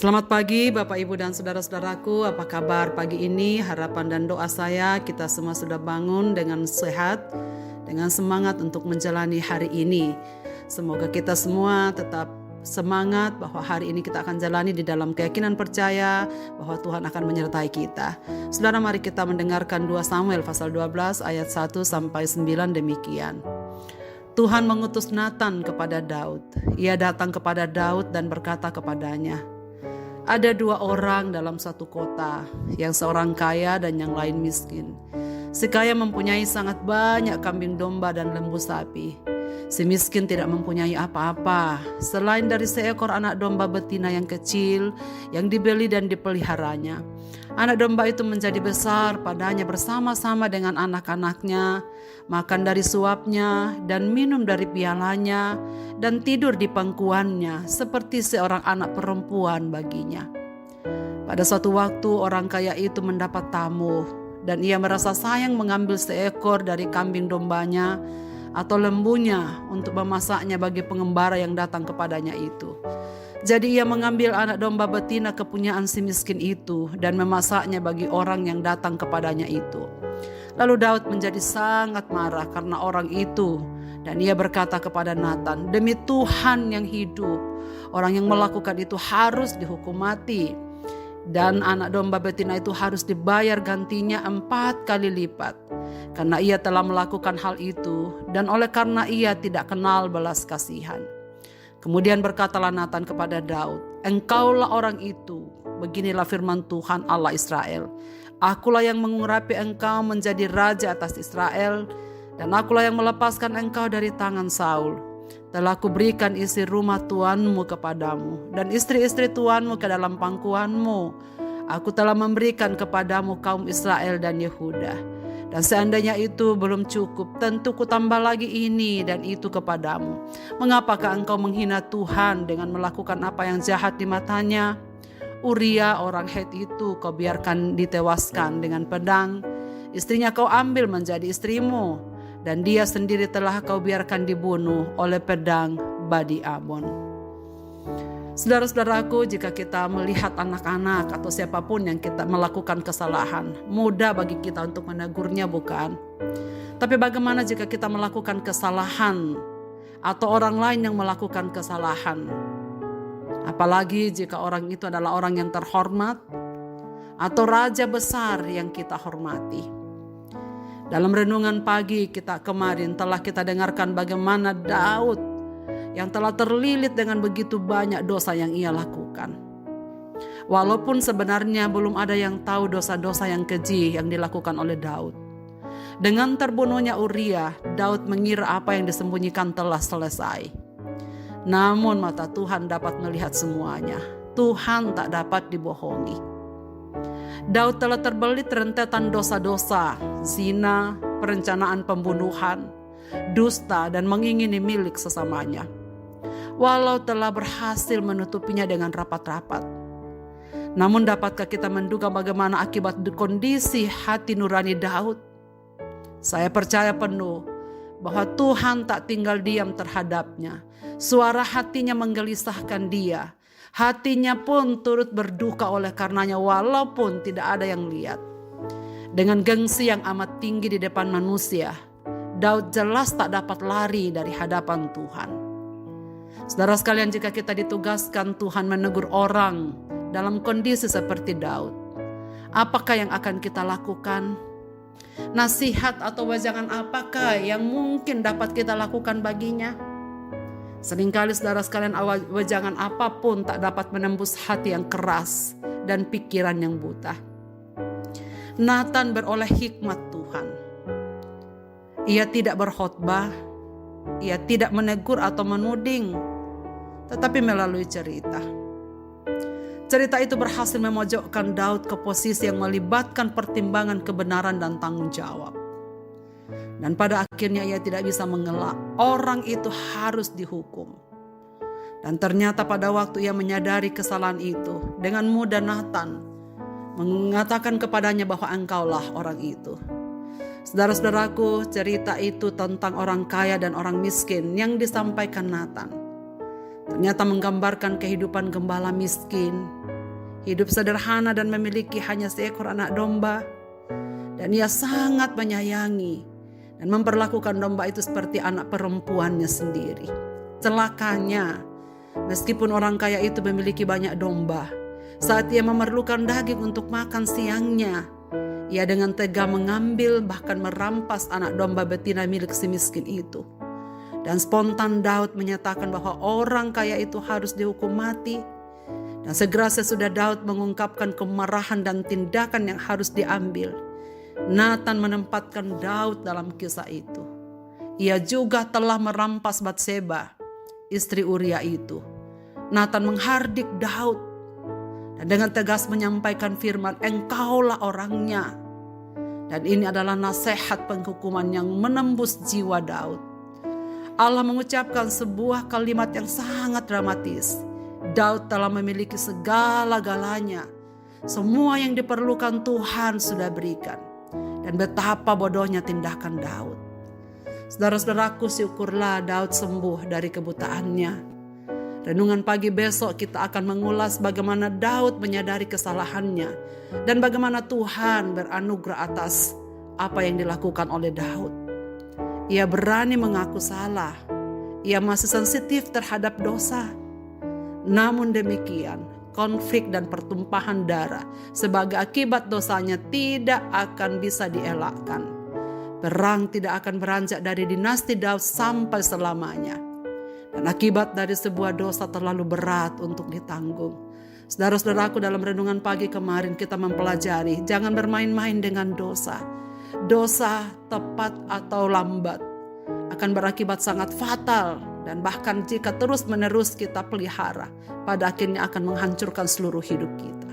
Selamat pagi Bapak Ibu dan saudara-saudaraku, apa kabar pagi ini? Harapan dan doa saya kita semua sudah bangun dengan sehat, dengan semangat untuk menjalani hari ini. Semoga kita semua tetap semangat bahwa hari ini kita akan jalani di dalam keyakinan percaya bahwa Tuhan akan menyertai kita. Saudara, mari kita mendengarkan 2 Samuel pasal 12 ayat 1 sampai 9 demikian. Tuhan mengutus Natan kepada Daud. Ia datang kepada Daud dan berkata kepadanya, ada 2 orang dalam satu kota, yang seorang kaya dan yang lain miskin. Si kaya mempunyai sangat banyak kambing domba dan lembu sapi. Si miskin tidak mempunyai apa-apa, selain dari seekor anak domba betina yang kecil, yang dibeli dan dipeliharanya. Anak domba itu menjadi besar padanya bersama-sama dengan anak-anaknya, makan dari suapnya dan minum dari pialanya, dan tidur di pangkuannya seperti seorang anak perempuan baginya. Pada suatu waktu orang kaya itu mendapat tamu, dan ia merasa sayang mengambil seekor dari kambing dombanya atau lembunya untuk memasaknya bagi pengembara yang datang kepadanya itu. Jadi ia mengambil anak domba betina kepunyaan si miskin itu dan memasaknya bagi orang yang datang kepadanya itu. Lalu Daud menjadi sangat marah karena orang itu, dan ia berkata kepada Natan, demi Tuhan yang hidup, orang yang melakukan itu harus dihukum mati, dan anak domba betina itu harus dibayar gantinya 4 kali lipat, karena ia telah melakukan hal itu, dan oleh karena ia tidak kenal belas kasihan. Kemudian berkatalah Natan kepada Daud, engkaulah orang itu, beginilah firman Tuhan Allah Israel, akulah yang mengurapi engkau menjadi raja atas Israel, dan akulah yang melepaskan engkau dari tangan Saul. Telah kuberikan isi rumah tuanmu kepadamu, dan istri-istri tuanmu ke dalam pangkuanmu. Aku telah memberikan kepadamu kaum Israel dan Yehuda. Dan seandainya itu belum cukup, tentu kutambah lagi ini dan itu kepadamu. Mengapakah engkau menghina Tuhan dengan melakukan apa yang jahat di matanya? Uria orang Het itu kau biarkan ditewaskan dengan pedang. Istrinya kau ambil menjadi istrimu, dan dia sendiri telah kau biarkan dibunuh oleh pedang Badi Amon. Saudara-saudaraku, jika kita melihat anak-anak atau siapapun yang kita melakukan kesalahan, mudah bagi kita untuk menegurnya, bukan? Tapi bagaimana jika kita melakukan kesalahan atau orang lain yang melakukan kesalahan? Apalagi jika orang itu adalah orang yang terhormat atau raja besar yang kita hormati. Dalam renungan pagi kita kemarin telah kita dengarkan bagaimana Daud yang telah terlilit dengan begitu banyak dosa yang ia lakukan. Walaupun sebenarnya belum ada yang tahu dosa-dosa yang keji yang dilakukan oleh Daud. Dengan terbunuhnya Uria, Daud mengira apa yang disembunyikan telah selesai. Namun mata Tuhan dapat melihat semuanya. Tuhan tak dapat dibohongi. Daud telah terbelit rentetan dosa-dosa, zina, perencanaan pembunuhan, dusta, dan mengingini milik sesamanya. Walau telah berhasil menutupinya dengan rapat-rapat, namun dapatkah kita menduga bagaimana akibat kondisi hati nurani Daud? Saya percaya penuh bahwa Tuhan tak tinggal diam terhadapnya. Suara hatinya menggelisahkan dia. Hatinya pun turut berduka oleh karenanya walaupun tidak ada yang lihat. Dengan gengsi yang amat tinggi di depan manusia, Daud jelas tak dapat lari dari hadapan Tuhan. Saudara sekalian, jika kita ditugaskan Tuhan menegur orang dalam kondisi seperti Daud, apakah yang akan kita lakukan? Nasihat atau wejangan apakah yang mungkin dapat kita lakukan baginya? Seringkali saudara sekalian, wejangan apapun tak dapat menembus hati yang keras dan pikiran yang buta. Natan beroleh hikmat Tuhan. Ia tidak berkhotbah, ia tidak menegur atau menuding, tetapi melalui cerita. Cerita itu berhasil memojokkan Daud ke posisi yang melibatkan pertimbangan kebenaran dan tanggung jawab. Dan pada akhirnya ia tidak bisa mengelak, orang itu harus dihukum. Dan ternyata pada waktu ia menyadari kesalahan itu, dengan mudah Natan mengatakan kepadanya bahwa engkaulah orang itu. Saudara-saudaraku, cerita itu tentang orang kaya dan orang miskin yang disampaikan Natan. Ternyata menggambarkan kehidupan gembala miskin hidup sederhana dan memiliki hanya seekor anak domba. Dan ia sangat menyayangi dan memperlakukan domba itu seperti anak perempuannya sendiri. Celakanya, meskipun orang kaya itu memiliki banyak domba, saat ia memerlukan daging untuk makan siangnya, ia dengan tega mengambil bahkan merampas anak domba betina milik si miskin itu. Dan spontan Daud menyatakan bahwa orang kaya itu harus dihukum mati. Dan segera sesudah Daud mengungkapkan kemarahan dan tindakan yang harus diambil, Nathan menempatkan Daud dalam kisah itu. Ia juga telah merampas Batseba, istri Uria itu. Nathan menghardik Daud dan dengan tegas menyampaikan firman, "Engkaulah orangnya." Dan ini adalah nasihat penghukuman yang menembus jiwa Daud. Allah mengucapkan sebuah kalimat yang sangat dramatis. Daud telah memiliki segala-galanya. Semua yang diperlukan Tuhan sudah berikan. Dan betapa bodohnya tindakan Daud. Saudara-saudaraku, syukurlah Daud sembuh dari kebutaannya. Renungan pagi besok kita akan mengulas bagaimana Daud menyadari kesalahannya. Dan bagaimana Tuhan beranugerah atas apa yang dilakukan oleh Daud. Ia berani mengaku salah. Ia masih sensitif terhadap dosa. Namun demikian, konflik dan pertumpahan darah sebagai akibat dosanya tidak akan bisa dielakkan. Perang tidak akan beranjak dari dinasti Daud sampai selamanya. Dan akibat dari sebuah dosa terlalu berat untuk ditanggung. Saudara-saudaraku, dalam renungan pagi kemarin kita mempelajari jangan bermain-main dengan dosa. Dosa tepat atau lambat akan berakibat sangat fatal, dan bahkan jika terus-menerus kita pelihara, pada akhirnya akan menghancurkan seluruh hidup kita.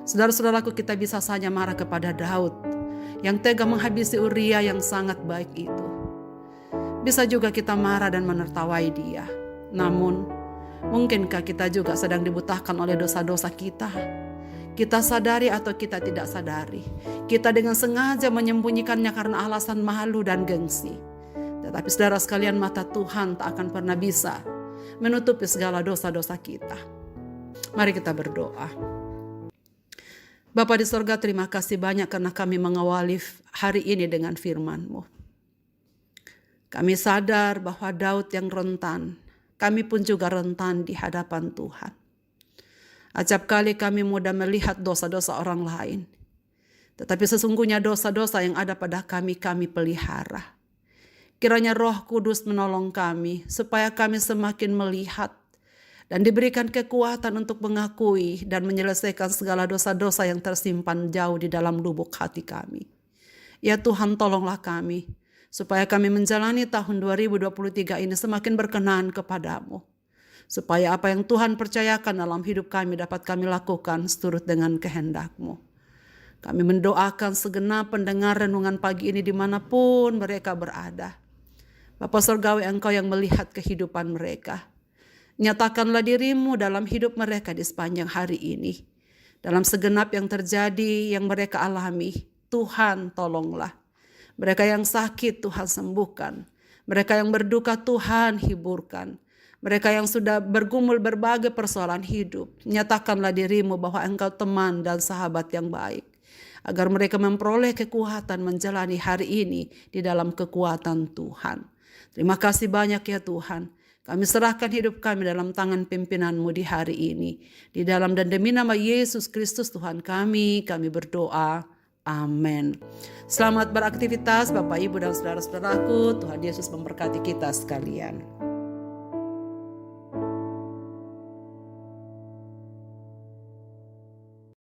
Saudara-saudaraku, kita bisa saja marah kepada Daud yang tega menghabisi Uria yang sangat baik itu. Bisa juga kita marah dan menertawai dia. Namun, mungkinkah kita juga sedang dibutahkan oleh dosa-dosa kita? Kita sadari atau kita tidak sadari, kita dengan sengaja menyembunyikannya karena alasan malu dan gengsi. Tetapi saudara sekalian, mata Tuhan tak akan pernah bisa menutupi segala dosa-dosa kita. Mari kita berdoa. Bapa di sorga, terima kasih banyak karena kami mengawali hari ini dengan firman-Mu. Kami sadar bahwa Daud yang rentan, kami pun juga rentan di hadapan Tuhan. Acap kali kami mudah melihat dosa-dosa orang lain. Tetapi sesungguhnya dosa-dosa yang ada pada kami pelihara. Kiranya Roh Kudus menolong kami supaya kami semakin melihat dan diberikan kekuatan untuk mengakui dan menyelesaikan segala dosa-dosa yang tersimpan jauh di dalam lubuk hati kami. Ya Tuhan, tolonglah kami supaya kami menjalani tahun 2023 ini semakin berkenan kepadamu. Supaya apa yang Tuhan percayakan dalam hidup kami dapat kami lakukan seturut dengan kehendak-Mu. Kami mendoakan segenap pendengar renungan pagi ini dimanapun mereka berada. Bapa Surgawi, Engkau yang melihat kehidupan mereka. Nyatakanlah diri-Mu dalam hidup mereka di sepanjang hari ini. Dalam segenap yang terjadi, yang mereka alami, Tuhan tolonglah. Mereka yang sakit Tuhan sembuhkan. Mereka yang berduka Tuhan hiburkan. Mereka yang sudah bergumul berbagai persoalan hidup, nyatakanlah diri-Mu bahwa Engkau teman dan sahabat yang baik. Agar mereka memperoleh kekuatan menjalani hari ini di dalam kekuatan Tuhan. Terima kasih banyak ya Tuhan. Kami serahkan hidup kami dalam tangan pimpinan-Mu di hari ini. Di dalam dan demi nama Yesus Kristus Tuhan kami berdoa. Amin. Selamat beraktivitas Bapak, Ibu, dan saudara-saudaraku. Tuhan Yesus memberkati kita sekalian.